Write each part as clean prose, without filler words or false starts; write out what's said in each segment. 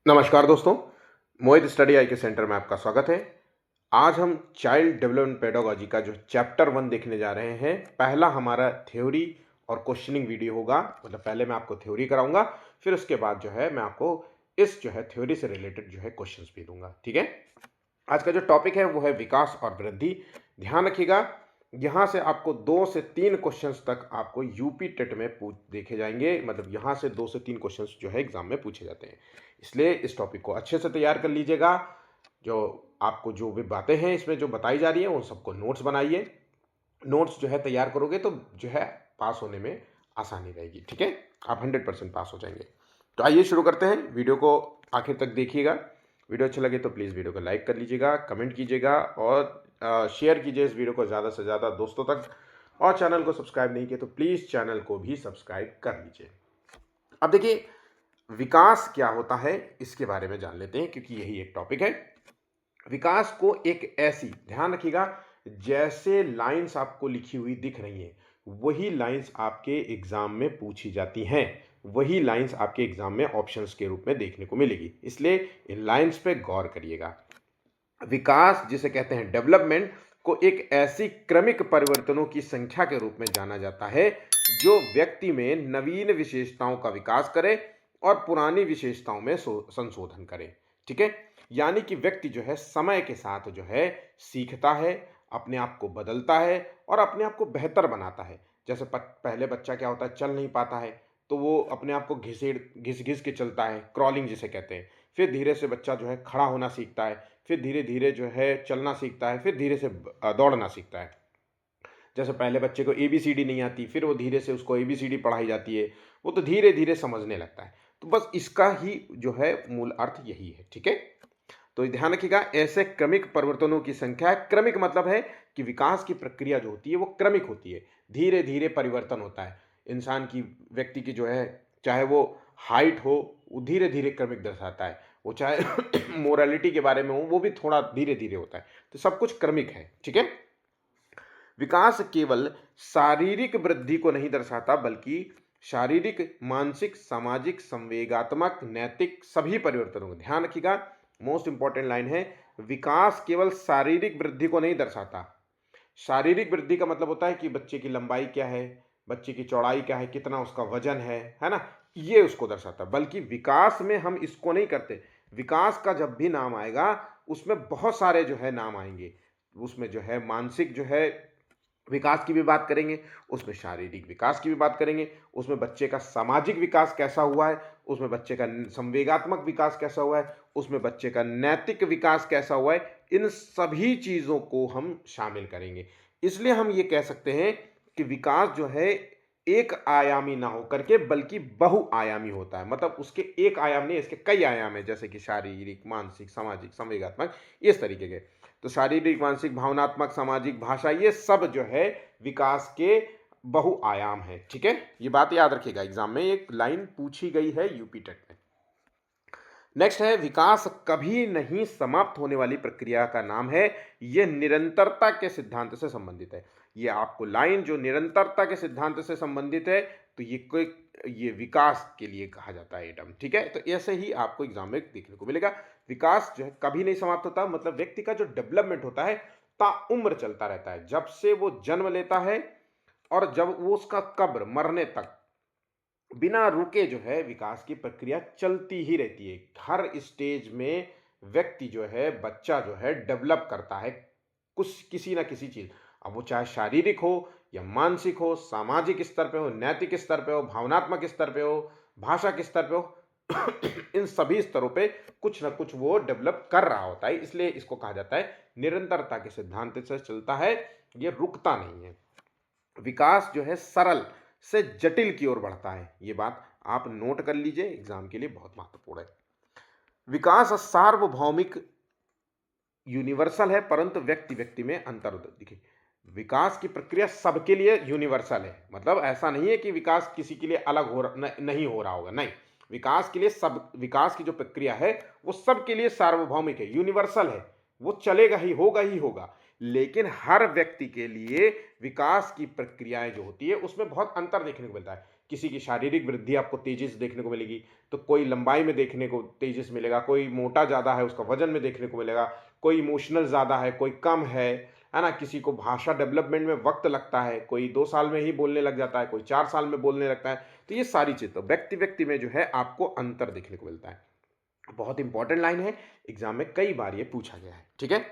नमस्कार दोस्तों, मोहित स्टडी आई के सेंटर में आपका स्वागत है। आज हम चाइल्ड डेवलपमेंट पेडागोजी का जो चैप्टर 1 देखने जा रहे हैं। पहला हमारा थ्योरी और क्वेश्चनिंग वीडियो होगा। मतलब पहले मैं आपको थ्योरी कराऊंगा, फिर उसके बाद जो है मैं आपको इस जो है थ्योरी से रिलेटेड जो है क्वेश्चंस भी दूंगा। ठीक है। आज का जो टॉपिक है वो है विकास और वृद्धि। ध्यान रखिएगा, यहाँ से आपको 2 से 3 क्वेश्चंस तक आपको यूपी टेट में पूछ देखे जाएंगे। मतलब यहाँ से 2 से 3 क्वेश्चंस जो है एग्जाम में पूछे जाते हैं, इसलिए इस टॉपिक को अच्छे से तैयार कर लीजिएगा। जो आपको जो भी बातें हैं इसमें जो बताई जा रही है उन सबको नोट्स बनाइए। नोट्स जो है तैयार करोगे तो जो है पास होने में आसानी रहेगी। ठीक है, आप 100% पास हो जाएंगे। तो आइए शुरू करते हैं। वीडियो को आखिर तक देखिएगा। वीडियो अच्छा लगे तो प्लीज़ वीडियो को लाइक कर लीजिएगा, कमेंट कीजिएगा और शेयर कीजिए इस वीडियो को ज़्यादा से ज़्यादा दोस्तों तक। और चैनल को सब्सक्राइब नहीं किया तो प्लीज़ चैनल को भी सब्सक्राइब कर लीजिए। अब देखिए, विकास क्या होता है इसके बारे में जान लेते हैं, क्योंकि यही एक टॉपिक है। विकास को एक ऐसी, ध्यान रखिएगा, जैसे लाइंस आपको लिखी हुई दिख रही हैं वही लाइंस आपके एग्जाम में पूछी जाती हैं, वही लाइंस आपके एग्जाम में ऑप्शंस के रूप में देखने को मिलेगी। इसलिए इन लाइंस पे गौर करिएगा। विकास जिसे कहते हैं डेवलपमेंट को एक ऐसी क्रमिक परिवर्तनों की संख्या के रूप में जाना जाता है जो व्यक्ति में नवीन विशेषताओं का विकास करे और पुरानी विशेषताओं में संशोधन करे। ठीक है, यानी कि व्यक्ति जो है समय के साथ जो है सीखता है, अपने आप को बदलता है और अपने आप को बेहतर बनाता है। जैसे पहले बच्चा क्या होता है, चल नहीं पाता है तो वो अपने आप को घिस घिस के चलता है, क्रॉलिंग जिसे कहते हैं। फिर धीरे से बच्चा जो है खड़ा होना सीखता है, फिर धीरे धीरे जो है चलना सीखता है, फिर धीरे से दौड़ना सीखता है। जैसे पहले बच्चे को ABCD नहीं आती, फिर वो धीरे से उसको ABCD पढ़ाई जाती है, वो तो धीरे धीरे समझने लगता है। तो बस इसका ही जो है मूल अर्थ यही है। ठीक है, तो ध्यान रखिएगा, ऐसे क्रमिक परिवर्तनों की संख्या है। क्रमिक मतलब है कि विकास की प्रक्रिया जो होती है वो क्रमिक होती है, धीरे धीरे परिवर्तन होता है। इंसान की, व्यक्ति की जो है, चाहे वो हाइट हो वो धीरे धीरे क्रमिक दर्शाता है, वो चाहे मोरालिटी के बारे में हो वो भी थोड़ा धीरे धीरे होता है। तो सब कुछ क्रमिक है। ठीक है, विकास केवल शारीरिक वृद्धि को नहीं दर्शाता बल्कि शारीरिक, मानसिक, सामाजिक, संवेगात्मक, नैतिक सभी परिवर्तनों को, ध्यान रखिएगा, मोस्ट इंपॉर्टेंट लाइन है, विकास केवल शारीरिक वृद्धि को नहीं दर्शाता। शारीरिक वृद्धि का मतलब होता है कि बच्चे की लंबाई क्या है, बच्चे की चौड़ाई क्या है, कितना उसका वजन है ना, ये उसको दर्शाता है। बल्कि विकास में हम इसको नहीं करते। विकास का जब भी नाम आएगा उसमें बहुत सारे जो है नाम आएंगे। उसमें जो है मानसिक जो है विकास की भी बात करेंगे, उसमें शारीरिक विकास की भी बात करेंगे, उसमें बच्चे का सामाजिक विकास कैसा हुआ है, उसमें बच्चे का संवेगात्मक विकास कैसा हुआ है, उसमें बच्चे का नैतिक विकास कैसा हुआ है। इन सभी चीज़ों को हम शामिल करेंगे। इसलिए हम ये कह सकते हैं कि विकास जो है एक आयामी ना होकर के बल्कि बहुआयामी होता है। मतलब उसके एक आयाम नहीं, इसके कई आयाम है, जैसे कि शारीरिक, मानसिक, सामाजिक, संवेगात्मक, इस तरीके के। तो शारीरिक, मानसिक, भावनात्मक, सामाजिक, भाषा, ये सब जो है विकास के बहुआयाम है। ठीक है, ये बात याद रखिएगा, एग्जाम में एक लाइन पूछी गई है यूपी टेट में। नेक्स्ट है, विकास कभी नहीं समाप्त होने वाली प्रक्रिया का नाम है, यह निरंतरता के सिद्धांत से संबंधित है। ये आपको लाइन जो निरंतरता के सिद्धांत से संबंधित है, तो ये विकास के लिए कहा जाता है ये टर्म। ठीक है, तो ऐसे ही आपको एग्जाम में देखने को मिलेगा। विकास जो है कभी नहीं समाप्त होता, मतलब व्यक्ति का जो डेवलपमेंट होता है ताउम्र चलता रहता है, जब से वो जन्म लेता है और जब वो उसका कब्र, मरने तक, बिना रुके जो है विकास की प्रक्रिया चलती ही रहती है। हर स्टेज में व्यक्ति जो है, बच्चा जो है डेवलप करता है कुछ, किसी ना किसी चीज। अब वो चाहे शारीरिक हो या मानसिक हो, सामाजिक स्तर पे हो, नैतिक स्तर पे हो, भावनात्मक स्तर पे हो, भाषा के स्तर पे हो इन सभी स्तरों पे कुछ ना कुछ वो डेवलप कर रहा होता है। इसलिए इसको कहा जाता है निरंतरता के सिद्धांत से चलता है, ये रुकता नहीं है। विकास जो है सरल से जटिल की ओर बढ़ता है, ये बात आप नोट कर लीजिए, एग्जाम के लिए बहुत महत्वपूर्ण है। विकास सार्वभौमिक, यूनिवर्सल है, परंतु व्यक्ति व्यक्ति में अंतर दिखे। विकास की प्रक्रिया सबके लिए यूनिवर्सल है, मतलब ऐसा नहीं है कि विकास किसी के लिए अलग नहीं हो रहा होगा, नहीं। विकास के लिए, सब विकास की जो प्रक्रिया है वो सबके लिए सार्वभौमिक है, यूनिवर्सल है, वो चलेगा ही, होगा ही होगा। लेकिन हर व्यक्ति के लिए विकास की प्रक्रियाएं जो होती है उसमें बहुत अंतर देखने को मिलता है। किसी की शारीरिक वृद्धि आपको तेजी से देखने को मिलेगी, तो कोई लंबाई में देखने को तेजी से मिलेगा, कोई मोटा ज़्यादा है उसका वजन में देखने को मिलेगा, कोई इमोशनल ज़्यादा है, कोई कम है ना। किसी को भाषा डेवलपमेंट में वक्त लगता है, कोई 2 साल में ही बोलने लग जाता है, कोई 4 साल में बोलने लगता है। तो ये सारी चीज़ तो व्यक्ति व्यक्ति में जो है आपको अंतर देखने को मिलता है। बहुत इंपॉर्टेंट लाइन है, एग्जाम में कई बार ये पूछा गया है। ठीक है,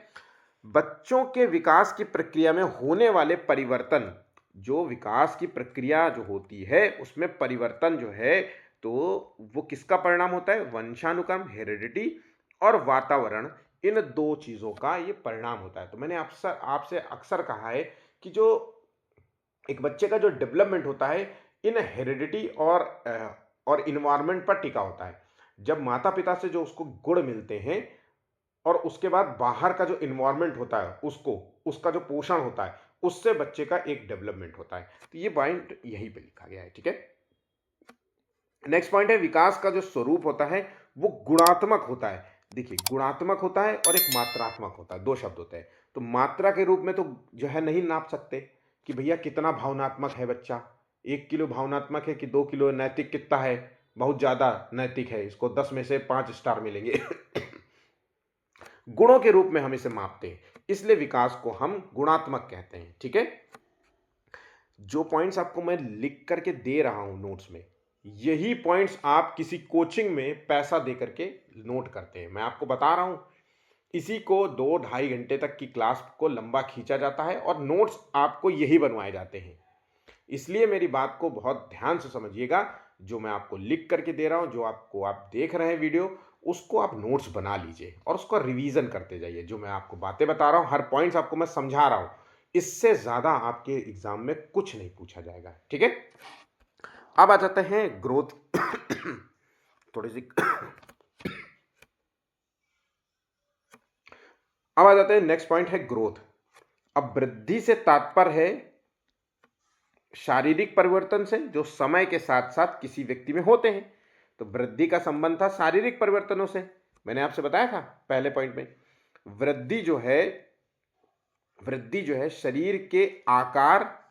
बच्चों के विकास की प्रक्रिया में होने वाले परिवर्तन, जो विकास की प्रक्रिया जो होती है उसमें परिवर्तन जो है, तो वो किसका परिणाम होता है? वंशानुक्रम, हेरिडिटी और वातावरण, इन दो चीजों का ये परिणाम होता है। तो मैंने आपसे अक्सर कहा है कि जो एक बच्चे का जो डेवलपमेंट होता है इन हेरिडिटी और इन्वायरमेंट पर टिका होता है। जब माता पिता से जो उसको गुण मिलते हैं और उसके बाद बाहर का जो इन्वायरमेंट होता है उसको, उसका जो पोषण होता है, उससे बच्चे का एक डेवलपमेंट होता है। तो ये पॉइंट यहीं पे लिखा गया है। ठीक है, नेक्स्ट पॉइंट है विकास का जो स्वरूप होता है वो गुणात्मक होता है। देखिए, गुणात्मक होता है और एक मात्रात्मक होता है, दो शब्द होते हैं। तो मात्रा के रूप में तो जो है नहीं नाप सकते कि भैया कितना भावनात्मक है बच्चा, 1 किलो भावनात्मक है कि 2 किलो नैतिक कितना है, बहुत ज्यादा नैतिक है, इसको 10 में से 5 स्टार मिलेंगे। गुणों के रूप में हम इसे मापते हैं, इसलिए विकास को हम गुणात्मक कहते हैं। ठीक है, जो पॉइंट्स आपको मैं लिख करके दे रहा हूं नोट्स में, यही पॉइंट्स आप किसी कोचिंग में पैसा दे करके नोट करते हैं। मैं आपको बता रहा हूं, इसी को 2-2.5 घंटे तक की क्लास को लंबा खींचा जाता है और नोट्स आपको यही बनवाए जाते हैं। इसलिए मेरी बात को बहुत ध्यान से समझिएगा, जो मैं आपको लिख करके दे रहा हूं, जो आपको आप देख रहे हैं वीडियो, उसको आप नोट्स बना लीजिए और उसको रिवीजन करते जाइए। जो मैं आपको बातें बता रहा हूं, हर पॉइंट्स आपको मैं समझा रहा हूं, इससे ज्यादा आपके एग्जाम में कुछ नहीं पूछा जाएगा। ठीक है, अब आ जाते हैं ग्रोथ। थोड़ी सी अब आ जाते हैं, नेक्स्ट पॉइंट है ग्रोथ। अब वृद्धि से तात्पर्य है शारीरिक परिवर्तन से जो समय के साथ साथ किसी व्यक्ति में होते हैं। तो वृद्धि का संबंध था शारीरिक परिवर्तनों से, मैंने आपसे बताया था पहले पॉइंट में। वृद्धि जो है शरीर के आकार,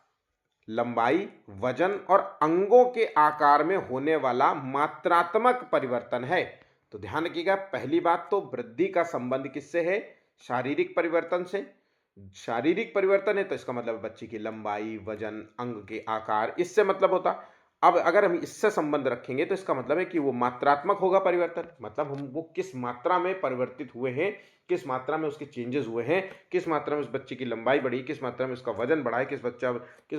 लंबाई, वजन और अंगों के आकार में होने वाला मात्रात्मक परिवर्तन है। तो ध्यान रखिएगा, पहली बात तो वृद्धि का संबंध किससे है? शारीरिक परिवर्तन से। शारीरिक परिवर्तन है तो इसका मतलब बच्चे की लंबाई, वजन, अंग के आकार, इससे मतलब होता। अब अगर हम इससे संबंध रखेंगे तो इसका मतलब है कि वो मात्रात्मक होगा परिवर्तन, मतलब हम वो किस मात्रा में परिवर्तित हुए हैं, किस मात्रा में उसके चेंजेस हुए हैं, किस मात्रा में उस बच्चे की लंबाई बढ़ी, किस मात्रा में उसका वजन बढ़ा है, किस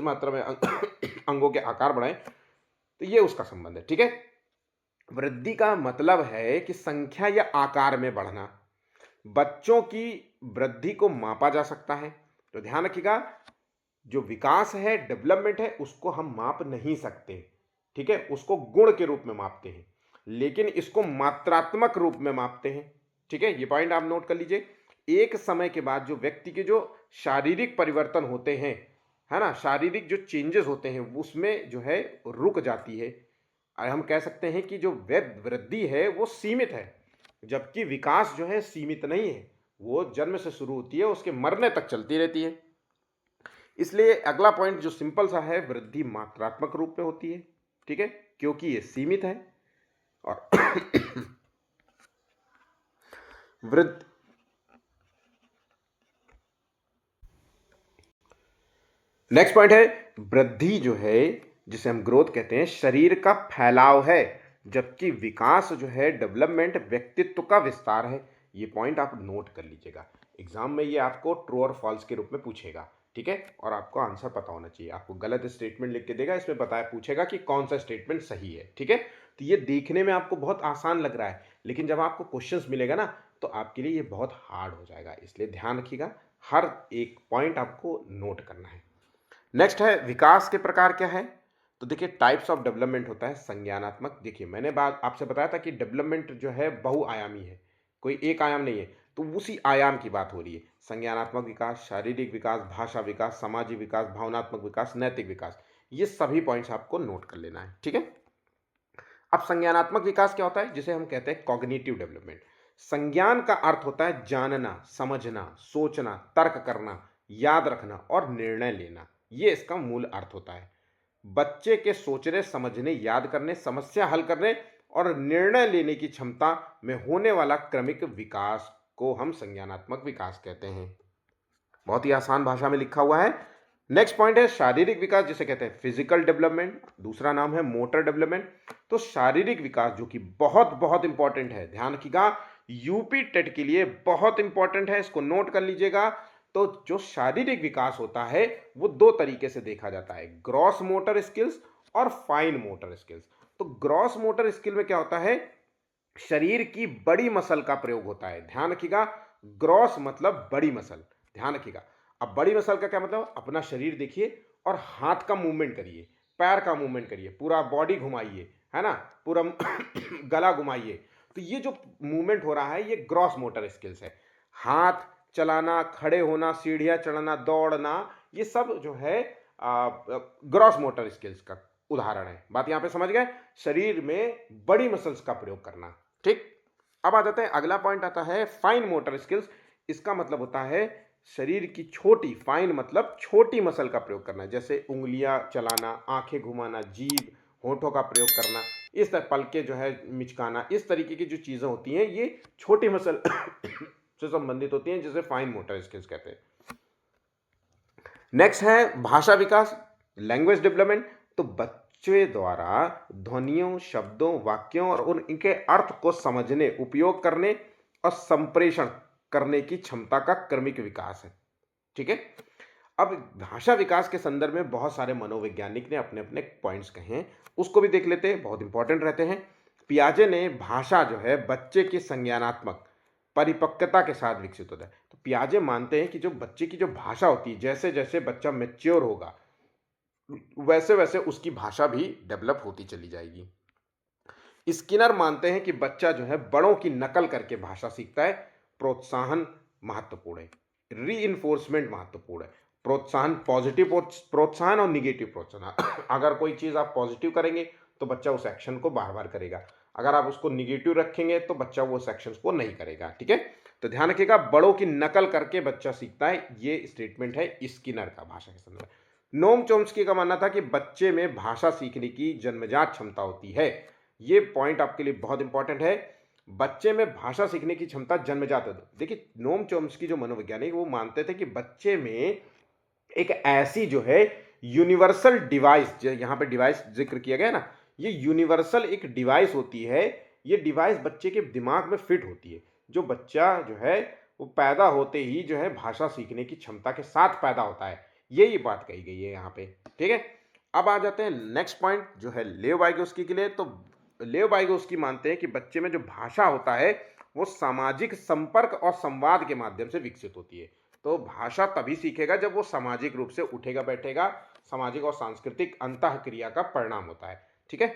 मात्रा में अंगों के आकार बढ़ाए। तो ये उसका संबंध है। ठीक है, वृद्धि का मतलब है कि संख्या या आकार में बढ़ना। बच्चों की वृद्धि को मापा जा सकता है। तो ध्यान रखिएगा, जो विकास है, डेवलपमेंट है, उसको हम माप नहीं सकते। ठीक है, उसको गुण के रूप में मापते हैं, लेकिन इसको मात्रात्मक रूप में मापते हैं। ठीक है, ये पॉइंट आप नोट कर लीजिए। एक समय के बाद जो व्यक्ति के जो शारीरिक परिवर्तन होते हैं, है ना, शारीरिक जो चेंजेस होते हैं, उसमें जो है रुक जाती है। और हम कह सकते हैं कि जो वृद्धि है वो सीमित है, जबकि विकास जो है सीमित नहीं है, वो जन्म से शुरू होती है, उसके मरने तक चलती रहती है। इसलिए अगला पॉइंट जो सिंपल सा है, वृद्धि मात्रात्मक रूप में होती है। ठीक है, क्योंकि ये सीमित है। और वृद्ध नेक्स्ट पॉइंट है, वृद्धि जो है जिसे हम ग्रोथ कहते हैं, शरीर का फैलाव है, जबकि विकास जो है, डेवलपमेंट, व्यक्तित्व का विस्तार है। ये पॉइंट आप नोट कर लीजिएगा, एग्जाम में ये आपको ट्रू और फॉल्स के रूप में पूछेगा। ठीक है, और आपको आंसर पता होना चाहिए। आपको गलत स्टेटमेंट लिख के देगा, इसमें बताया पूछेगा कि कौन सा स्टेटमेंट सही है। ठीक है, तो ये देखने में आपको बहुत आसान लग रहा है, लेकिन जब आपको क्वेश्चंस मिलेगा ना, तो आपके लिए ये बहुत हार्ड हो जाएगा। इसलिए ध्यान रखिएगा, हर एक पॉइंट आपको नोट करना है। नेक्स्ट है विकास के प्रकार क्या है। तो देखिए, टाइप्स ऑफ डेवलपमेंट होता है संज्ञानात्मक। देखिए, मैंने बात आपसे बताया था कि डेवलपमेंट जो है बहुआयामी है, कोई एक आयाम नहीं है। तो उसी आयाम की बात हो रही है। संज्ञानात्मक विकास, शारीरिक विकास, भाषा विकास, सामाजिक विकास, भावनात्मक विकास, नैतिक विकास, ये सभी पॉइंट्स आपको नोट कर लेना है। ठीक है, अब संज्ञानात्मक विकास क्या होता है, जिसे हम कहते हैं कॉग्निटिव डेवलपमेंट। संज्ञान का अर्थ होता है जानना, समझना, सोचना, तर्क करना, याद रखना और निर्णय लेना। ये इसका मूल अर्थ होता है। बच्चे के सोचने, समझने, याद करने, समस्या हल करने और निर्णय लेने की क्षमता में होने वाला क्रमिक विकास को हम संज्ञानात्मक विकास कहते हैं। बहुत ही आसान भाषा में लिखा हुआ है। नेक्स्ट पॉइंट है शारीरिक विकास, जिसे कहते हैं फिजिकल डेवलपमेंट। दूसरा नाम है मोटर डेवलपमेंट। तो शारीरिक विकास जो कि बहुत बहुत इंपॉर्टेंट है, ध्यान रखिएगा, यूपी टेट के लिए बहुत इंपॉर्टेंट है, इसको नोट कर लीजिएगा। तो जो शारीरिक विकास होता है वो दो तरीके से देखा जाता है, ग्रॉस मोटर स्किल्स और फाइन मोटर स्किल्स। तो ग्रॉस मोटर स्किल में क्या होता है, शरीर की बड़ी मसल का प्रयोग होता है। ध्यान रखिएगा, ग्रॉस मतलब बड़ी मसल, ध्यान रखिएगा। अब बड़ी मसल का क्या मतलब, अपना शरीर देखिए और हाथ का मूवमेंट करिए, पैर का मूवमेंट करिए, पूरा बॉडी घुमाइए, है ना, पूरा गला घुमाइए। तो ये जो मूवमेंट हो रहा है ये ग्रॉस मोटर स्किल्स है। हाथ चलाना, खड़े होना, सीढ़ियां चढ़ना, दौड़ना, ये सब जो है ग्रॉस मोटर स्किल्स का उदाहरण है। बात यहां पे समझ गए, शरीर में बड़ी मसल्स का प्रयोग करना। ठीक, अब आ जाते हैं, अगला पॉइंट आता है फाइन मोटर स्किल्स। इसका मतलब होता है शरीर की छोटी, फाइन मतलब छोटी मसल का प्रयोग करना, जैसे उंगलियां चलाना, आंखें घुमाना, जीभ, होठों का प्रयोग करना, इस तरह पलके जो है मिचकाना, इस तरीके की जो चीजें होती हैं ये छोटी मसल से संबंधित होती हैं, जिसे फाइन मोटर स्किल्स कहते हैं। नेक्स्ट है भाषा विकास, लैंग्वेज डेवलपमेंट। तो बच्चे द्वारा ध्वनियों, शब्दों, वाक्यों और उनके अर्थ को समझने, उपयोग करने और संप्रेषण करने की क्षमता का क्रमिक विकास है। ठीक है, अब भाषा विकास के संदर्भ में बहुत सारे मनोवैज्ञानिक ने अपने अपने पॉइंट्स कहे हैं, उसको भी देख लेते हैं, बहुत इंपॉर्टेंट रहते हैं। पियाजे ने भाषा जो है बच्चे की संज्ञानात्मक परिपक्वता के साथ विकसित होता है। तो पियाजे मानते हैं कि जो बच्चे की जो भाषा होती है, जैसे जैसे बच्चा मैच्योर होगा वैसे वैसे उसकी भाषा भी डेवलप होती चली जाएगी। स्किनर मानते हैं कि बच्चा जो है बड़ों की नकल करके भाषा सीखता है। प्रोत्साहन महत्वपूर्ण है, रीइंफोर्समेंट महत्वपूर्ण है। प्रोत्साहन, पॉजिटिव प्रोत्साहन और निगेटिव प्रोत्साहन। अगर कोई चीज आप पॉजिटिव करेंगे तो बच्चा उस एक्शन को बार बार करेगा, अगर आप उसको निगेटिव रखेंगे तो बच्चा वो उस एक्शन को नहीं करेगा। ठीक है, तो ध्यान रखिएगा, बड़ों की नकल करके बच्चा सीखता है, ये स्टेटमेंट है स्किनर का भाषा के संदर्भ में। नोम चोम्स्की का मानना था कि बच्चे में भाषा सीखने की जन्मजात क्षमता होती है। ये पॉइंट आपके लिए बहुत इंपॉर्टेंट है, बच्चे में भाषा सीखने की क्षमता जन्मजात है। देखिए, नोम चोम्स्की जो मनोवैज्ञानिक वो मानते थे कि बच्चे में एक ऐसी जो है यूनिवर्सल डिवाइस, जो यहां पे डिवाइस जिक्र किया गया ना, ये यूनिवर्सल एक डिवाइस होती है। ये डिवाइस बच्चे के दिमाग में फिट होती है, जो बच्चा जो है वो पैदा होते ही जो है भाषा सीखने की क्षमता के साथ पैदा होता है। यही बात कही गई है यहाँ पे। ठीक है, अब आ जाते हैं नेक्स्ट पॉइंट जो है लेव वाइगोस्की के लिए। तो लेव वाइगोस्की मानते हैं कि बच्चे में जो भाषा होता है वो सामाजिक संपर्क और संवाद के माध्यम से विकसित होती है। तो भाषा तभी सीखेगा जब वो सामाजिक रूप से उठेगा बैठेगा, सामाजिक और सांस्कृतिक अंतःक्रिया का परिणाम होता है। ठीक है,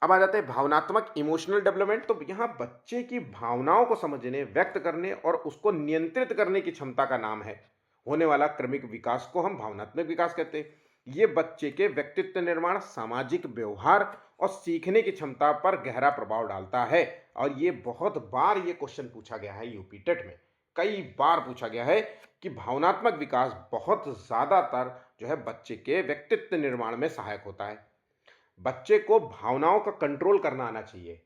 अब आ जाते हैं भावनात्मक इमोशनल डेवलपमेंट। तो यहाँ बच्चे की भावनाओं को समझने, व्यक्त करने और उसको नियंत्रित करने की क्षमता का नाम है होने वाला क्रमिक विकास को हम भावनात्मक विकास कहते हैं। ये बच्चे के व्यक्तित्व निर्माण, सामाजिक व्यवहार और सीखने की क्षमता पर गहरा प्रभाव डालता है। और ये बहुत बार ये क्वेश्चन पूछा गया है यूपी टेट में, कई बार पूछा गया है कि भावनात्मक विकास बहुत ज्यादातर जो है बच्चे के व्यक्तित्व निर्माण में सहायक होता है। बच्चे को भावनाओं का कंट्रोल करना आना चाहिए।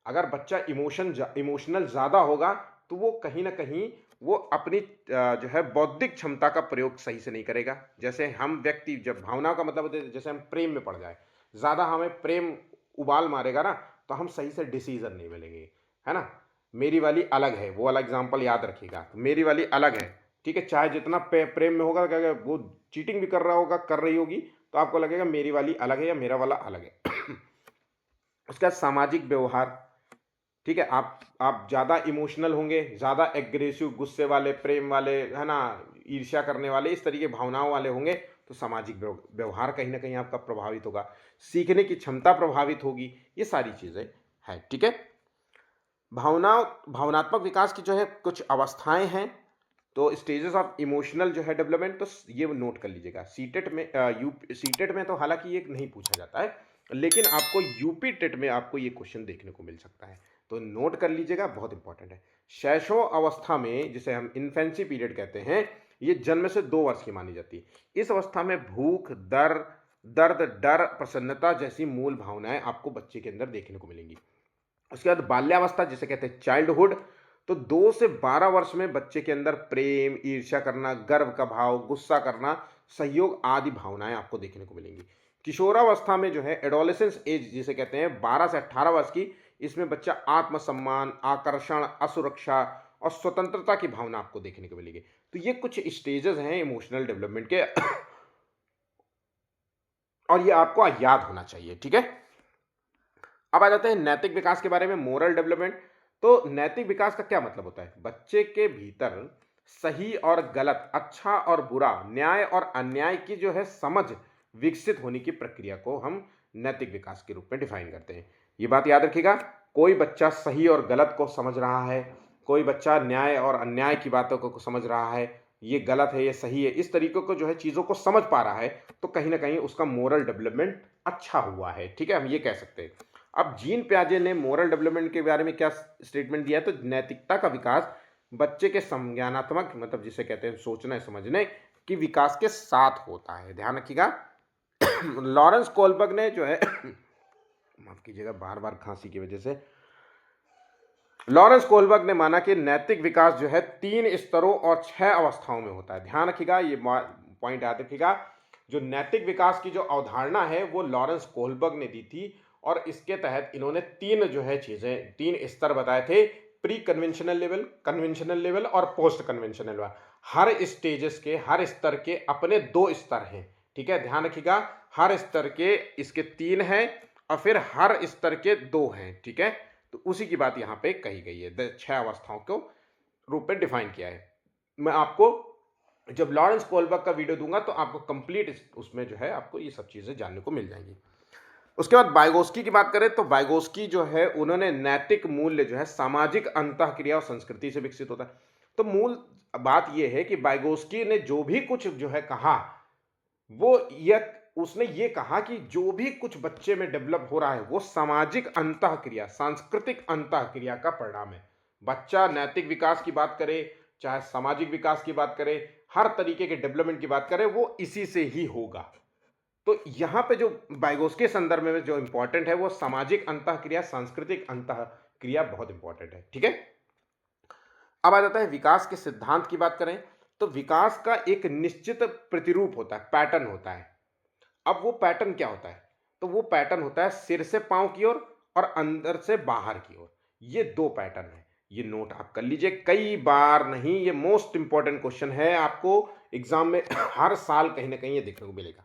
अगर बच्चा इमोशनल ज़्यादा होगा तो वो कहीं ना कहीं वो अपनी जो है बौद्धिक क्षमता का प्रयोग सही से नहीं करेगा। जैसे हम व्यक्ति, जब भावनाओं का मतलब होता है जैसे हम प्रेम में पड़ जाए, ज़्यादा हमें प्रेम उबाल मारेगा ना तो हम सही से डिसीजन नहीं मिलेंगे, है ना। मेरी वाली अलग है, वो वाला एग्जाम्पल याद रखिएगा। तो मेरी वाली अलग है, ठीक है, चाहे जितना प्रेम में होगा, क्या वो चीटिंग भी कर रहा होगा, कर रही होगी, तो आपको लगेगा मेरी वाली अलग है या मेरा वाला अलग है। उसका सामाजिक व्यवहार, ठीक है, आप ज़्यादा इमोशनल होंगे, ज़्यादा एग्रेसिव, गुस्से वाले, प्रेम वाले, है ना, ईर्ष्या करने वाले, इस तरीके भावनाओं वाले होंगे तो सामाजिक व्यवहार कहीं ना कहीं आपका प्रभावित होगा, सीखने की क्षमता प्रभावित होगी, ये सारी चीज़ें हैं। ठीक है, भावनात्मक विकास की जो है कुछ अवस्थाएं हैं। तो स्टेजेस ऑफ इमोशनल जो है डेवलपमेंट, तो ये नोट कर लीजिएगा। सीटेट में सीटेट में तो हालांकि ये नहीं पूछा जाता है, लेकिन आपको यूपी टेट में आपको ये क्वेश्चन देखने को मिल सकता है, तो नोट कर लीजिएगा, बहुत इंपॉर्टेंट है। शैशव अवस्था में, जिसे हम इन्फेंसी पीरियड कहते हैं, ये जन्म से 2 वर्ष की मानी जाती है। इस अवस्था में भूख, दर्द, डर, प्रसन्नता जैसी मूल भावनाएं आपको बच्चे के अंदर देखने को मिलेंगी। उसके बाद बाल्यावस्था जिसे कहते हैं चाइल्डहुड, तो 2 से 12 वर्ष में बच्चे के अंदर प्रेम, ईर्ष्या करना, गर्व का भाव, गुस्सा करना, सहयोग आदि भावनाएं आपको देखने को मिलेंगी। किशोरावस्था में जो है एडोलेसेंस एज जिसे कहते हैं 12 से 18 वर्ष की, इसमें बच्चा आत्मसम्मान, आकर्षण, असुरक्षा और स्वतंत्रता की भावना आपको देखने को मिलेगी। तो ये कुछ स्टेजेस हैं इमोशनल डेवलपमेंट के और ये आपको याद होना चाहिए, ठीक है। अब आ जाते हैं नैतिक विकास के बारे में, मोरल डेवलपमेंट। तो नैतिक विकास का क्या मतलब होता है? बच्चे के भीतर सही और गलत, अच्छा और बुरा, न्याय और अन्याय की जो है समझ विकसित होने की प्रक्रिया को हम नैतिक विकास के रूप में डिफाइन करते हैं। ये बात याद रखिएगा, कोई बच्चा सही और गलत को समझ रहा है, कोई बच्चा न्याय और अन्याय की बातों को समझ रहा है, ये गलत है ये सही है, इस तरीके को जो है चीज़ों को समझ पा रहा है, तो कहीं ना कहीं उसका मोरल डेवलपमेंट अच्छा हुआ है, ठीक है, हम ये कह सकते हैं। अब जीन प्याजे ने मोरल डेवलपमेंट के बारे में क्या स्टेटमेंट दिया है? तो नैतिकता का विकास बच्चे के संज्ञानात्मक, मतलब जिसे कहते हैं सोचने समझने की विकास के साथ होता है, ध्यान रखिएगा। लॉरेंस कोलबर्ग ने जो है माफ कीजिएगा बार बार खांसी की वजह से, लॉरेंस कोलबर्ग ने माना कि नैतिक विकास जो है 3 स्तरों और 6 अवस्थाओं में होता है। ध्यान रखिएगा, ये पॉइंट याद रखिएगा। जो नैतिक विकास की जो अवधारणा है वो लॉरेंस कोलबर्ग ने दी थी और इसके तहत इन्होंने 3 जो है चीजें, 3 स्तर बताए थे, pre conventional level, conventional level और पोस्ट कन्वेंशनल लेवल। हर स्टेजेस के, हर स्तर के अपने 2 स्तर हैं, ठीक है, ध्यान रखिएगा। हर स्तर के इसके 3 हैं और फिर हर स्तर के 2 हैं, ठीक है। तो उसी की बात यहाँ पे कही गई है, 6 अवस्थाओं को रूप में डिफाइन किया है। मैं आपको जब लॉरेंस कोलबर्ग का वीडियो दूंगा तो आपको कंप्लीट उसमें जो है आपको ये सब चीजें जानने को मिल जाएंगी। उसके बाद वाइगोस्की की बात करें तो वाइगोस्की जो है उन्होंने नैतिक मूल्य जो है सामाजिक अंतःक्रिया और संस्कृति से विकसित होता है। तो मूल बात यह है कि वाइगोस्की ने जो भी कुछ जो है कहा, वो यह उसने ये कहा कि जो भी कुछ बच्चे में डेवलप हो रहा है वो सामाजिक अंतःक्रिया, सांस्कृतिक अंतःक्रिया का परिणाम है। बच्चा नैतिक विकास की बात करे, चाहे सामाजिक विकास की बात करे, हर तरीके के डेवलपमेंट की बात करे, वो इसी से ही होगा। तो यहां पे जो वाइगोस्की के संदर्भ में जो इंपॉर्टेंट है वो सामाजिक अंतःक्रिया, सांस्कृतिक अंतःक्रिया बहुत इंपॉर्टेंट है, ठीक है। अब आ जाता है विकास के सिद्धांत की बात करें तो विकास का एक निश्चित प्रतिरूप होता है, पैटर्न होता है। अब वो पैटर्न क्या होता है? तो वो पैटर्न होता है सिर से पांव की ओर और अंदर से बाहर की ओर। ये 2 पैटर्न है, ये नोट आप कर लीजिए, कई बार नहीं, ये मोस्ट इंपॉर्टेंट क्वेश्चन है, आपको एग्जाम में हर साल कहीं ना कहीं ये देखने को मिलेगा।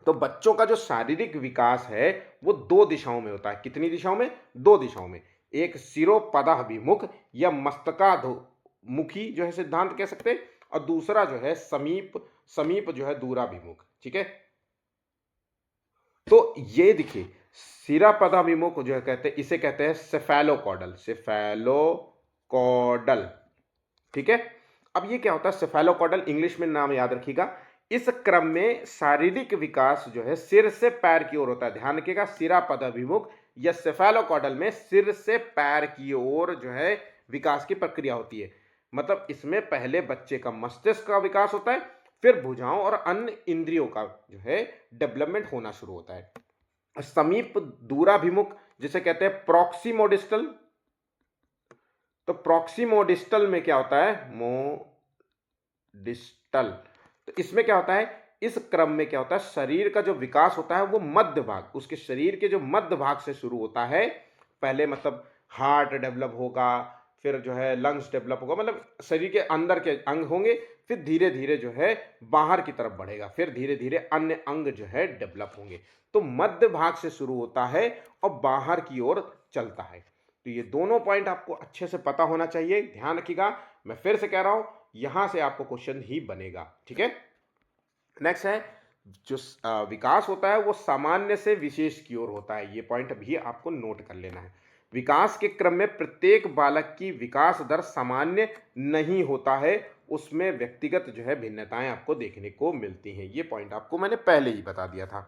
तो बच्चों का जो शारीरिक विकास है वो 2 दिशाओं में होता है। कितनी दिशाओं में? 2 दिशाओं में। एक सिरोपदाभिमुख या मस्तकाधोमुखी जो है सिद्धांत कह सकते हैं, और दूसरा जो है समीप समीप जो है दूराभिमुख, ठीक है। तो ये देखिए, सिरापदाभिमुख जो है कहते हैं, इसे कहते हैं सेफेलोकॉडल, सेफेलोकॉडल, ठीक है। अब ये क्या होता है सेफेलोकॉडल, इंग्लिश में नाम याद रखिएगा। इस क्रम में शारीरिक विकास जो है सिर से पैर की ओर होता है, ध्यान रखिएगा। सिरापदाभिमुख या सेफेलोकॉडल में सिर से पैर की ओर जो है विकास की प्रक्रिया होती है। मतलब इसमें पहले बच्चे का मस्तिष्क का विकास होता है, फिर भुजाओं और अन्य इंद्रियों का जो है डेवलपमेंट होना शुरू होता है। समीप दूराभिमुख जिसे कहते हैं प्रॉक्सिमोडिस्टल, तो प्रॉक्सिमोडिस्टल में क्या होता है? मोडिस्टल, तो इसमें क्या होता है? इस क्रम में क्या होता है? शरीर का जो विकास होता है वो मध्य भाग, उसके शरीर के जो मध्य भाग से शुरू होता है। पहले मतलब हार्ट डेवलप होगा, फिर जो है लंग्स डेवलप होगा, मतलब शरीर के अंदर के अंग होंगे, फिर धीरे धीरे जो है बाहर की तरफ बढ़ेगा, फिर धीरे धीरे अन्य अंग जो है डेवलप होंगे। तो मध्य भाग से शुरू होता है और बाहर की ओर चलता है। तो ये दोनों पॉइंट आपको अच्छे से पता होना चाहिए, ध्यान रखिएगा। मैं फिर से कह रहा हूं, यहां से आपको क्वेश्चन ही बनेगा, ठीक है। नेक्स्ट है जो विकास होता है वो सामान्य से विशेष की ओर होता है। ये पॉइंट भी आपको नोट कर लेना है। विकास के क्रम में प्रत्येक बालक की विकास दर सामान्य नहीं होता है, उसमें व्यक्तिगत जो है भिन्नताएं आपको देखने को मिलती हैं। ये पॉइंट आपको मैंने पहले ही बता दिया था।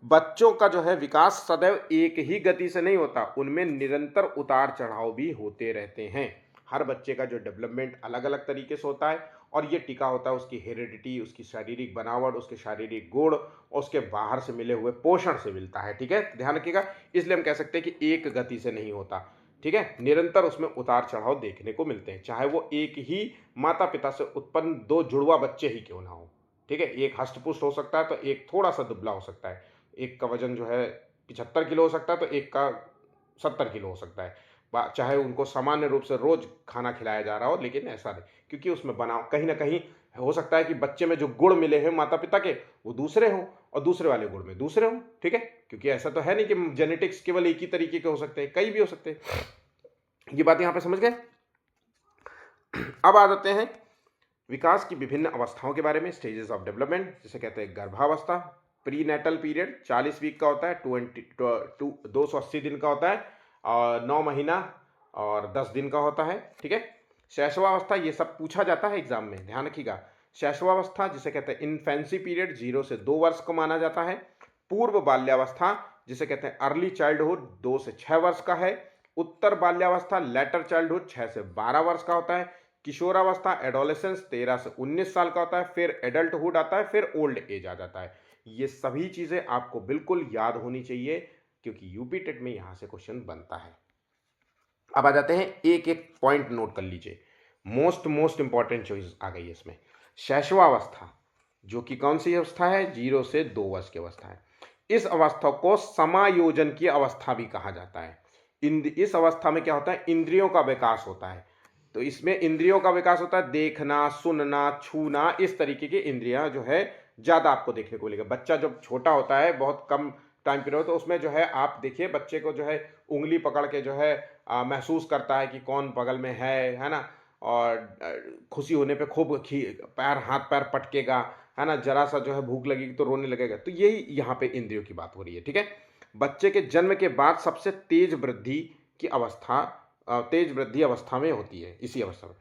बच्चों का जो है विकास सदैव एक ही गति से नहीं होता, उनमें निरंतर उतार चढ़ाव भी होते रहते हैं। हर बच्चे का जो डेवलपमेंट अलग अलग तरीके से होता है और ये टिका होता है उसकी हेरिडिटी, उसकी शारीरिक बनावट, उसके शारीरिक गुण और उसके बाहर से मिले हुए पोषण से मिलता है। ठीक है, ध्यान रखिएगा। इसलिए हम कह सकते हैं कि एक गति से नहीं होता। ठीक है, निरंतर उसमें उतार चढ़ाव देखने को मिलते हैं, चाहे वो एक ही माता पिता से उत्पन्न दो जुड़वा बच्चे ही क्यों ना हो। ठीक है, एक हष्टपुष्ट हो सकता है तो एक थोड़ा सा दुबला हो सकता है, एक का वजन जो है 75 किलो हो सकता है तो एक का 70 किलो हो सकता है। चाहे उनको सामान्य रूप से रोज खाना खिलाया जा रहा हो, लेकिन ऐसा नहीं, क्योंकि उसमें बनाव कहीं ना कहीं हो सकता है कि बच्चे में जो गुण मिले हैं माता पिता के वो दूसरे हों और दूसरे वाले गुण में दूसरे हों। ठीक है, क्योंकि ऐसा तो है नहीं कि जेनेटिक्स केवल एक ही तरीके के हो सकते हैं, कई भी हो सकते हैं। ये बात यहां पे समझ गए। अब आ जाते हैं विकास की विभिन्न अवस्थाओं के बारे में, स्टेजेस ऑफ डेवलपमेंट, जिसे कहते हैं गर्भावस्था। प्री नेटल पीरियड 40 वीक का होता है, 280 दिन का होता है और 9 महीना और 10 दिन का होता है। ठीक है, शैशवावस्था, ये सब पूछा जाता है एग्जाम में, ध्यान रखिएगा। शैशवावस्था जिसे कहते हैं इन्फेंसी पीरियड, 0 से 2 वर्ष को माना जाता है। पूर्व बाल्यावस्था जिसे कहते हैं अर्ली चाइल्डहुड, 2 से 6 वर्ष का है। उत्तर बाल्यावस्था लेटर चाइल्डहुड 6 से 12 वर्ष का होता है। किशोरावस्था एडोलेसेंस 13 से 19 साल का होता है। फिर एडल्टहुड आता है, फिर ओल्ड एज आ जाता है। ये सभी चीजें आपको बिल्कुल याद होनी चाहिए, क्योंकि यूपी टेट में यहां से क्वेश्चन बनता है। अब आ जाते हैं, एक एक पॉइंट नोट कर लीजिए, मोस्ट इंपॉर्टेंट चॉइस आ गई है इसमें। शैशवावस्था जो कि कौन सी अवस्था है, 0 से 2 वर्ष की अवस्था है। इस अवस्था को समायोजन की अवस्था भी कहा जाता है। इस अवस्था में क्या होता है, इंद्रियों का विकास होता है। तो इसमें इंद्रियों का विकास होता है, देखना, सुनना, छूना, इस तरीके की इंद्रियां जो है ज्यादा आपको देखने को मिलेगा। बच्चा जब छोटा होता है, बहुत कम टाइम पीरियड, तो उसमें जो है आप देखिए बच्चे को जो है उंगली पकड़ के जो है महसूस करता है कि कौन बगल में है ना। और खुशी होने पे खूब पैर हाथ पैर पटकेगा, है ना। जरा सा जो है भूख लगेगी तो रोने लगेगा। तो यही यहाँ पे इंद्रियों की बात हो रही है। ठीक है, बच्चे के जन्म के बाद सबसे तेज वृद्धि की अवस्था तेज वृद्धि अवस्था में होती है, इसी अवस्था में।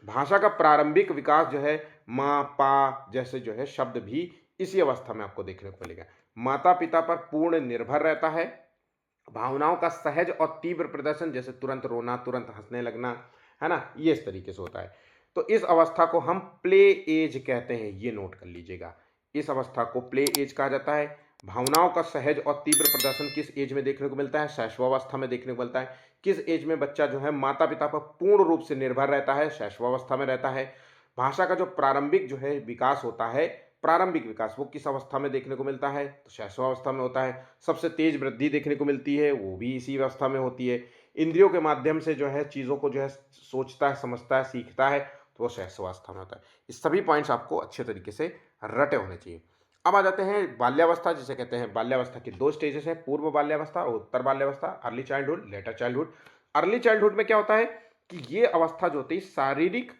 भाषा का प्रारंभिक विकास जो है माँ पा जैसे जो है शब्द भी इसी अवस्था में आपको देखने को मिलेगा। माता पिता पर पूर्ण निर्भर रहता है। भावनाओं का सहज और तीव्र प्रदर्शन, जैसे तुरंत रोना, तुरंत हंसने लगना, है ना, ये इस तरीके से होता है। तो इस अवस्था को हम प्ले एज कहते हैं, ये नोट कर लीजिएगा। इस अवस्था को प्ले एज कहा जाता है। भावनाओं का सहज और तीव्र प्रदर्शन किस एज में देखने को मिलता है, शैशवावस्था में देखने को मिलता है। किस एज में बच्चा जो है माता पिता पर पूर्ण रूप से निर्भर रहता है, शैशवावस्था में रहता है। भाषा का जो प्रारंभिक जो है विकास होता है, प्रारंभिक विकास, वो किस अवस्था में देखने को मिलता है, तो शैशवावस्था में होता है। सबसे तेज वृद्धि देखने को मिलती है, वो भी इसी अवस्था में होती है। इंद्रियों के माध्यम से जो है चीज़ों को जो है सोचता है, समझता है, सीखता है, तो वो शैशवावस्था में होता है। इस सभी पॉइंट्स आपको अच्छे तरीके से रटे होने चाहिए। अब आ जाते हैं बाल्यावस्था, जिसे कहते हैं बाल्यावस्था के 2 स्टेजेस हैं, पूर्व बाल्यावस्था और उत्तर बाल्यावस्था, early childhood, letter childhood. Early childhood में क्या होता है कि ये अवस्था जो होती है शारीरिक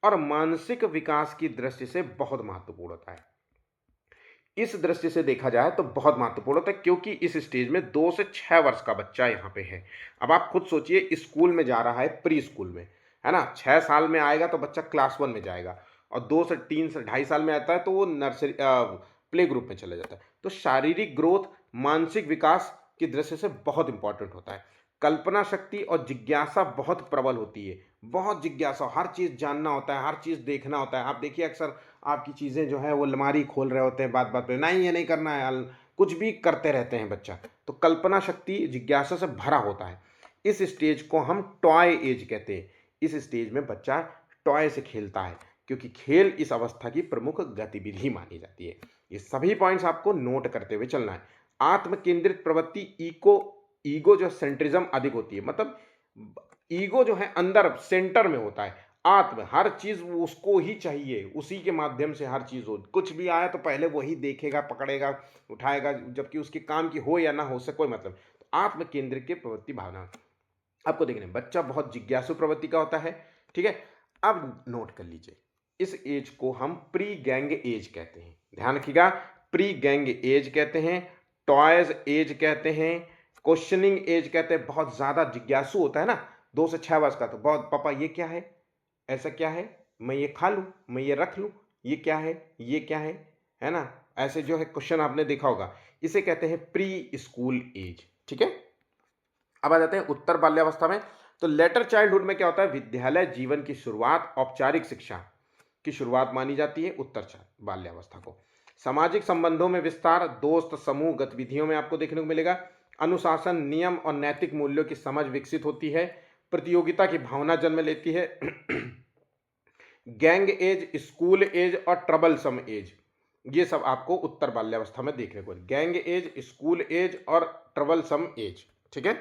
और मानसिक विकास की दृष्टि से बहुत महत्वपूर्ण होता है। इस दृष्टि से देखा जाए तो बहुत महत्वपूर्ण होता है, क्योंकि इस स्टेज में 2 से 6 वर्ष का बच्चा यहाँ पे है। अब आप खुद सोचिए, स्कूल में जा रहा है, प्री स्कूल में, है ना। 6 साल में आएगा तो बच्चा क्लास 1 में जाएगा, और 2 से 3 से 2.5 साल में आता है तो वो नर्सरी प्ले ग्रुप में चला जाता है। तो शारीरिक ग्रोथ, मानसिक विकास की दृष्टि से बहुत इंपॉर्टेंट होता है। कल्पना शक्ति और जिज्ञासा बहुत प्रबल होती है, बहुत जिज्ञासा, हर चीज़ जानना होता है, हर चीज़ देखना होता है। आप देखिए अक्सर आपकी चीज़ें जो है वो अलमारी खोल रहे होते हैं, बात बात पे नहीं ये नहीं करना है, कुछ भी करते रहते हैं बच्चा। तो कल्पना शक्ति जिज्ञासा से भरा होता है। इस स्टेज को हम टॉय एज कहते हैं। इस स्टेज में बच्चा टॉय से खेलता है, क्योंकि खेल इस अवस्था की प्रमुख गतिविधि मानी जाती है। ये सभी पॉइंट्स आपको नोट करते हुए चलना है। आत्म केंद्रित प्रवृत्ति, ईगो जो सेंट्रिज्म अधिक होती है, मतलब ईगो जो है अंदर सेंटर में होता है। आत्म, हर चीज उसको ही चाहिए, उसी के माध्यम से हर चीज हो। कुछ भी आया तो पहले वही देखेगा, पकड़ेगा, उठाएगा, जबकि उसके काम की हो या ना हो, उससे कोई मतलब। तो आत्म केंद्र की प्रवृत्ति भावना आपको देखने, बच्चा बहुत जिज्ञासु प्रवृत्ति का होता है। ठीक है, अब नोट कर लीजिए, इस एज को हम प्री गैंग एज कहते हैं। ध्यान रखिएगा, प्री गैंग एज कहते हैं, टॉयज एज कहते हैं, क्वेश्चनिंग एज कहते हैं। बहुत ज्यादा जिज्ञासु होता है ना, 2 से 6 वर्ष का, तो बहुत, पापा ये क्या है, ऐसा क्या है, मैं ये खा लूं, मैं ये रख लूं, ये क्या है, ये क्या है ना। ऐसे जो है क्वेश्चन आपने देखा होगा, इसे कहते हैं प्री स्कूल एज। ठीक है, अब आ जाते हैं उत्तर बाल्यावस्था में। तो लेटर चाइल्डहुड में क्या होता है, विद्यालय जीवन की शुरुआत, औपचारिक शिक्षा की शुरुआत मानी जाती है उत्तर बाल्यावस्था को। सामाजिक संबंधों में विस्तार, दोस्त समूह गतिविधियों में आपको देखने को मिलेगा। अनुशासन, नियम और नैतिक मूल्यों की समझ विकसित होती है। प्रतियोगिता की भावना जन्म लेती है। गैंग एज, स्कूल एज और ट्रबल सम एज, ये सब आपको उत्तर बाल्यावस्था में देखने को, गैंग एज, स्कूल एज और ट्रबल सम एज। ठीक है,